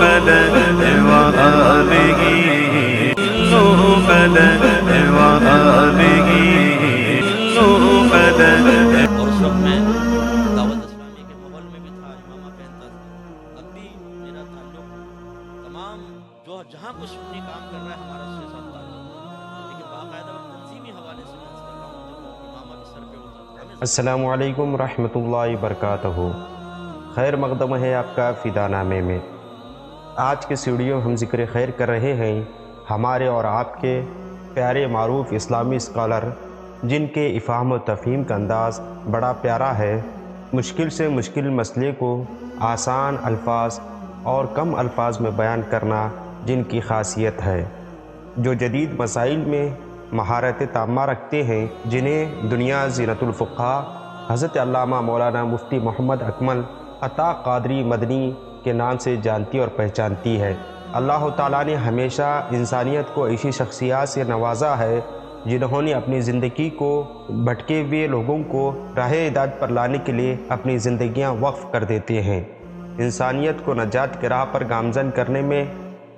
بلد وآله بلد وآله بلد. اور اس وقت میں دعوت اسلامی کے ماحول میں بھی تھا، امامہ پہنتا تھا. اب بھی میرا تعلق تمام جو جہاں کچھ بھی کام کر رہا ہے ہمارا اس کے ساتھ تعلق ہے، لیکن باقاعدہ تنظیمی حوالے سے میں اس کر رہا ہوں تو وہ امامہ بھی سر پہ ہوتا تھا. السلام علیکم ورحمۃ اللہ وبرکاتہ. خیر مقدم ہے آپ کا فدا نامے میں. آج کے ویڈیو ہم ذکر خیر کر رہے ہیں ہمارے اور آپ کے پیارے معروف اسلامی اسکالر جن کے افہام و تفہیم کا انداز بڑا پیارا ہے. مشکل سے مشکل مسئلے کو آسان الفاظ اور کم الفاظ میں بیان کرنا جن کی خاصیت ہے، جو جدید مسائل میں مہارت تامہ رکھتے ہیں، جنہیں دنیا زینت الفقہا حضرت علامہ مولانا مفتی محمد اکمل عطا قادری مدنی کے نام سے جانتی اور پہچانتی ہے. اللہ تعالیٰ نے ہمیشہ انسانیت کو ایسی شخصیات سے نوازا ہے جنہوں نے اپنی زندگی کو بھٹکے ہوئے لوگوں کو راہ ہدایت پر لانے کے لیے اپنی زندگیاں وقف کر دیتے ہیں. انسانیت کو نجات کی راہ پر گامزن کرنے میں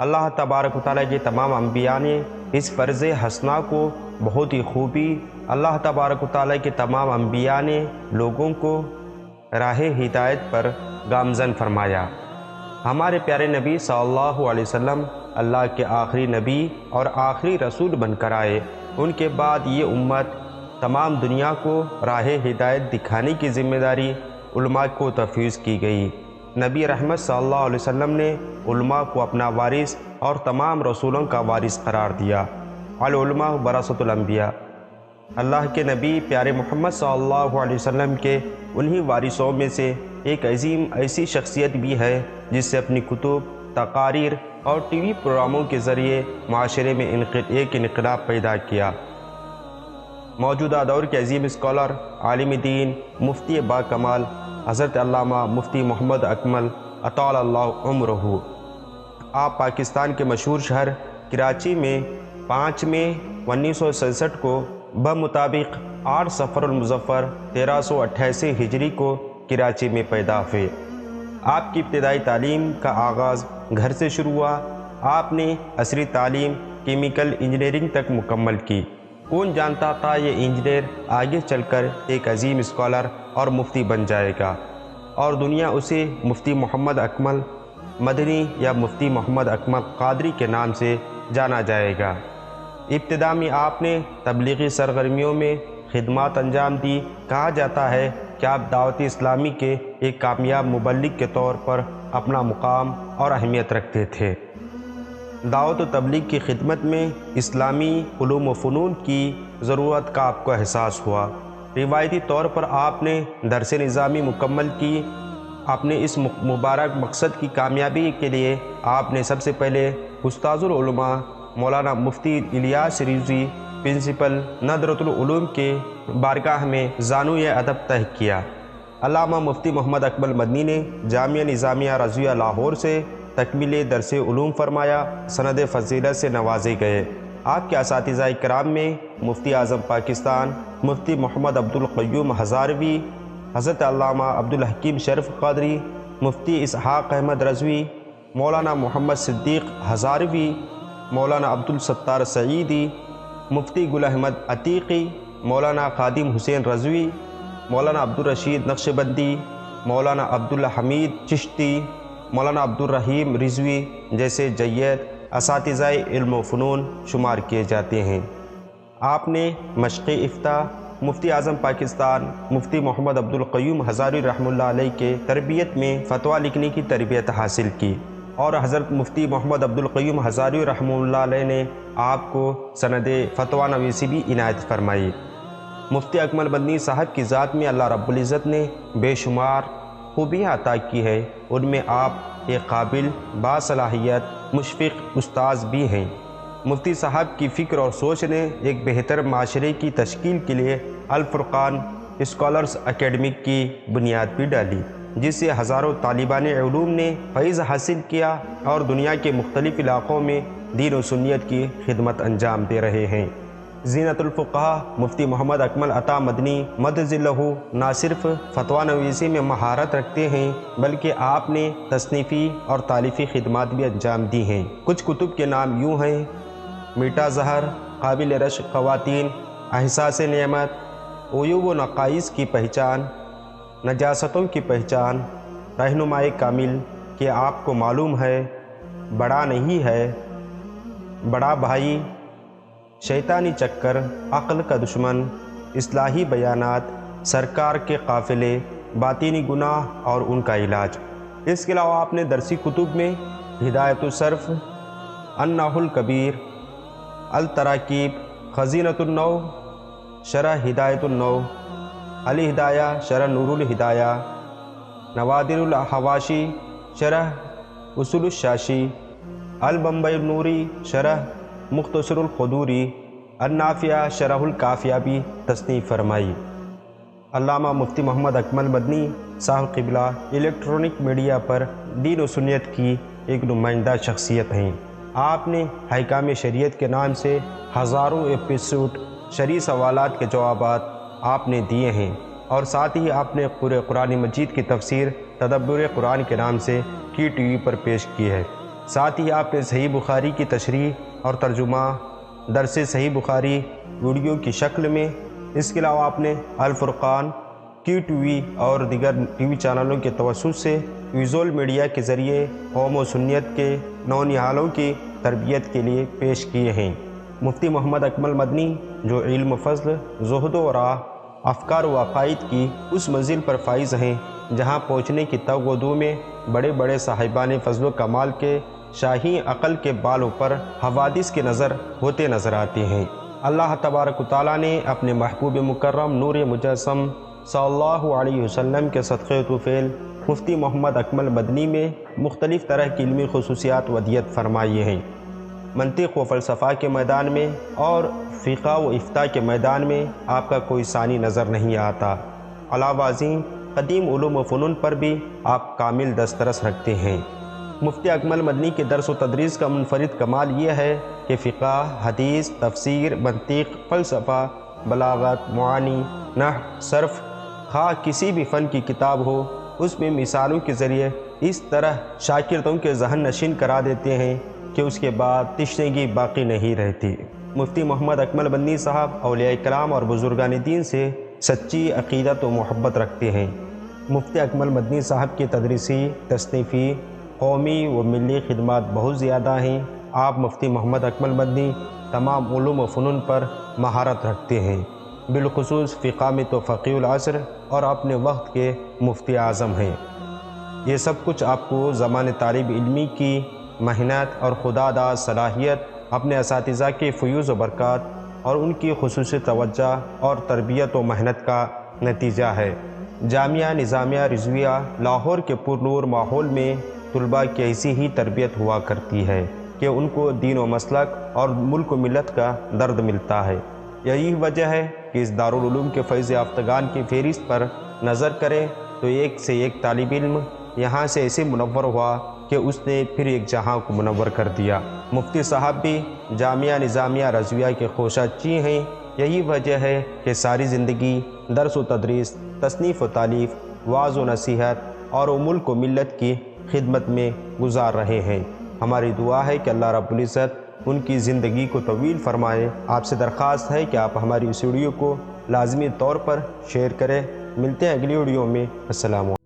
اللہ تبارک و تعالیٰ کے تمام انبیاء نے اس فرض حسنہ کو بہت ہی خوبی اللہ تبارک و تعالیٰ کے تمام انبیاء نے لوگوں کو راہ ہدایت پر گامزن فرمایا. ہمارے پیارے نبی صلی اللہ علیہ وسلم اللہ کے آخری نبی اور آخری رسول بن کر آئے. ان کے بعد یہ امت تمام دنیا کو راہ ہدایت دکھانے کی ذمہ داری علماء کو تفویض کی گئی. نبی رحمت صلی اللہ علیہ وسلم نے علماء کو اپنا وارث اور تمام رسولوں کا وارث قرار دیا. العلماء ورثۃ الانبیاء. اللہ کے نبی پیارے محمد صلی اللہ علیہ وسلم کے انہی وارثوں میں سے ایک عظیم ایسی شخصیت بھی ہے جس سے اپنی کتب، تقاریر اور ٹی وی پروگراموں کے ذریعے معاشرے میں ایک انقلاب پیدا کیا. موجودہ دور کے عظیم اسکالر، عالم دین، مفتی با کمال حضرت علامہ مفتی محمد اکمل اطال اللہ عمرہ. آپ پاکستان کے مشہور شہر کراچی میں 5 مئی 1967 کو بمطابق 8 صفر المظفر 1388 ہجری کو کراچی میں پیدا ہوئے. آپ کی ابتدائی تعلیم کا آغاز گھر سے شروع ہوا. آپ نے عصری تعلیم کیمیکل انجینئرنگ تک مکمل کی. کون جانتا تھا یہ انجینئر آگے چل کر ایک عظیم اسکالر اور مفتی بن جائے گا اور دنیا اسے مفتی محمد اکمل مدنی یا مفتی محمد اکمل قادری کے نام سے جانا جائے گا. ابتدا میں آپ نے تبلیغی سرگرمیوں میں خدمات انجام دی. کہا جاتا ہے کہ آپ دعوت اسلامی کے ایک کامیاب مبلغ کے طور پر اپنا مقام اور اہمیت رکھتے تھے. دعوت و تبلیغ کی خدمت میں اسلامی علوم و فنون کی ضرورت کا آپ کو احساس ہوا. روایتی طور پر آپ نے درس نظامی مکمل کی. اپنے اس مبارک مقصد کی کامیابی کے لیے آپ نے سب سے پہلے استاذ العلماء مولانا مفتی الیاس رضوی پرنسپل ندرۃ العلوم کے بارگاہ میں زانوی ادب طے کیا. علامہ مفتی محمد اکمل مدنی نے جامعہ نظامیہ رضویہ لاہور سے تکمیل درس علوم فرمایا. سند فضیلت سے نوازے گئے. آپ کے اساتذہ کرام میں مفتی اعظم پاکستان مفتی محمد عبدالقیوم ہزاروی، حضرت علامہ عبدالحکیم شریف قادری، مفتی اسحاق احمد رضوی، مولانا محمد صدیق ہزاروی، مولانا عبدالستار سعیدی، مفتی گل احمد عتیقی، مولانا خادم حسین رضوی، مولانا عبدالرشید نقشبندی، مولانا عبدالحمید چشتی، مولانا عبدالرحیم رضوی جیسے جید اساتذہ علم و فنون شمار کیے جاتے ہیں. آپ نے مشق افتاء مفتی اعظم پاکستان مفتی محمد عبدالقیوم ہزاروی رحمہ اللہ علیہ کے تربیت میں فتویٰ لکھنے کی تربیت حاصل کی اور حضرت مفتی محمد عبدالقیوم ہزاروی رحمہ اللہ علیہ نے آپ کو سند فتویٰ نویسی بھی عنایت فرمائی. مفتی اکمل مدنی صاحب کی ذات میں اللہ رب العزت نے بے شمار خوبیاں عطا کی ہے. ان میں آپ ایک قابل باصلاحیت مشفق استاذ بھی ہیں. مفتی صاحب کی فکر اور سوچ نے ایک بہتر معاشرے کی تشکیل کے لیے الفرقان اسکالرز اکیڈمک کی بنیاد بھی ڈالی، جس سے ہزاروں طالبان علوم نے فیض حاصل کیا اور دنیا کے مختلف علاقوں میں دین و سنیت کی خدمت انجام دے رہے ہیں. زینت الفقہا مفتی محمد اکمل عطا مدنی مدذلہ نہ صرف فتویٰ نویسی میں مہارت رکھتے ہیں بلکہ آپ نے تصنیفی اور تالیفی خدمات بھی انجام دی ہیں۔ کچھ کتب کے نام یوں ہیں: میٹھا زہر، قابل رشک خواتین، احساس نعمت، عیوب و نقائص کی پہچان، نجاستوں کی پہچان، رہنمائی کامل کہ آپ کو معلوم ہے بڑا نہیں ہے، بڑا بھائی، شیطانی چکر، عقل کا دشمن، اصلاحی بیانات، سرکار کے قافلے، باطنی گناہ اور ان کا علاج۔ اس کے علاوہ آپ نے درسی کتب میں ہدایت الصرف، النحو الکبیر، التراکیب، خزینۃ النو، شرح ہدایت النو، الہدایہ شرح نور الہدایہ، نوادر الحواشی شرح اصول الشاشی، البمبئی النوری شرح مختصر القدوری، النافیہ شرح الکافیہ بھی تصنیف فرمائی۔ علامہ مفتی محمد اکمل مدنی صاحب قبلہ الیکٹرانک میڈیا پر دین و سنت کی ایک نمائندہ شخصیت ہیں۔ آپ نے حکام شریعت کے نام سے ہزاروں ایپیسوڈ شرعی سوالات کے جوابات آپ نے دیے ہیں، اور ساتھ ہی آپ نے پورے قرآن مجید کی تفسیر تدبر قرآن کے نام سے کی ٹی وی پر پیش کی ہے۔ ساتھ ہی آپ نے صحیح بخاری کی تشریح اور ترجمہ درس صحیح بخاری ویڈیو کی شکل میں، اس کے علاوہ آپ نے الفرقان، کی ٹی وی اور دیگر ٹی وی چینلوں کے توسط سے ویژول میڈیا کے ذریعے قوم و سنت کے نونہالوں کی تربیت کے لیے پیش کیے ہیں۔ مفتی محمد اکمل مدنی جو علم و فضل، زہد و راہ، افکار و عقائد کی اس منزل پر فائز ہیں جہاں پہنچنے کی تگ و دو میں بڑے بڑے صاحبان فضل و کمال کے شاہی عقل کے بالوں پر حوادث کے نظر ہوتے نظر آتے ہیں۔ اللہ تبارک و تعالیٰ نے اپنے محبوب مکرم نور مجسم صلی اللہ علیہ وسلم کے صدقے و فعل مفتی محمد اکمل مدنی میں مختلف طرح کی علمی خصوصیات ودیت فرمائی ہیں۔ منطق و فلسفہ کے میدان میں اور فقہ و افتاء کے میدان میں آپ کا کوئی ثانی نظر نہیں آتا۔ علاوہ ازیں قدیم علوم و فنون پر بھی آپ کامل دسترس رکھتے ہیں۔ مفتی اکمل مدنی کے درس و تدریس کا منفرد کمال یہ ہے کہ فقہ، حدیث، تفسیر، منطق، فلسفہ، بلاغت، معانی، نحو، صرف، خواہ کسی بھی فن کی کتاب ہو، اس میں مثالوں کے ذریعے اس طرح شاگردوں کے ذہن نشین کرا دیتے ہیں کہ اس کے بعد تشنگی باقی نہیں رہتی۔ مفتی محمد اکمل مدنی صاحب اولیاء کرام اور بزرگان دین سے سچی عقیدت و محبت رکھتے ہیں۔ مفتی اکمل مدنی صاحب کی تدریسی، تصنیفی، قومی و ملی خدمات بہت زیادہ ہیں۔ آپ مفتی محمد اکمل مدنی تمام علوم و فنون پر مہارت رکھتے ہیں، بالخصوص فقہ میں تو فقیہ العصر اور اپنے وقت کے مفتی اعظم ہیں۔ یہ سب کچھ آپ کو زمان طالب علمی کی محنت اور خدا داد صلاحیت، اپنے اساتذہ کے فیوز و برکات اور ان کی خصوصی توجہ اور تربیت و محنت کا نتیجہ ہے۔ جامعہ نظامیہ رضویہ لاہور کے پرنور ماحول میں طلباء کی ایسی ہی تربیت ہوا کرتی ہے کہ ان کو دین و مسلک اور ملک و ملت کا درد ملتا ہے۔ یہی وجہ ہے کہ اس دارالعلوم کے فیض یافتگان کی فہرست پر نظر کریں تو ایک سے ایک طالب علم یہاں سے ایسے منور ہوا کہ اس نے پھر ایک جہاں کو منور کر دیا۔ مفتی صاحب بھی جامعہ نظامیہ رضویہ کے کوشاں ہیں۔ یہی وجہ ہے کہ ساری زندگی درس و تدریس، تصنیف و تالیف، وعظ و نصیحت اور ملک و ملت کی خدمت میں گزار رہے ہیں۔ ہماری دعا ہے کہ اللہ رب العزت ان کی زندگی کو طویل فرمائے۔ آپ سے درخواست ہے کہ آپ ہماری اس ویڈیو کو لازمی طور پر شیئر کریں۔ ملتے ہیں اگلی ویڈیو میں۔ السلام علیکم۔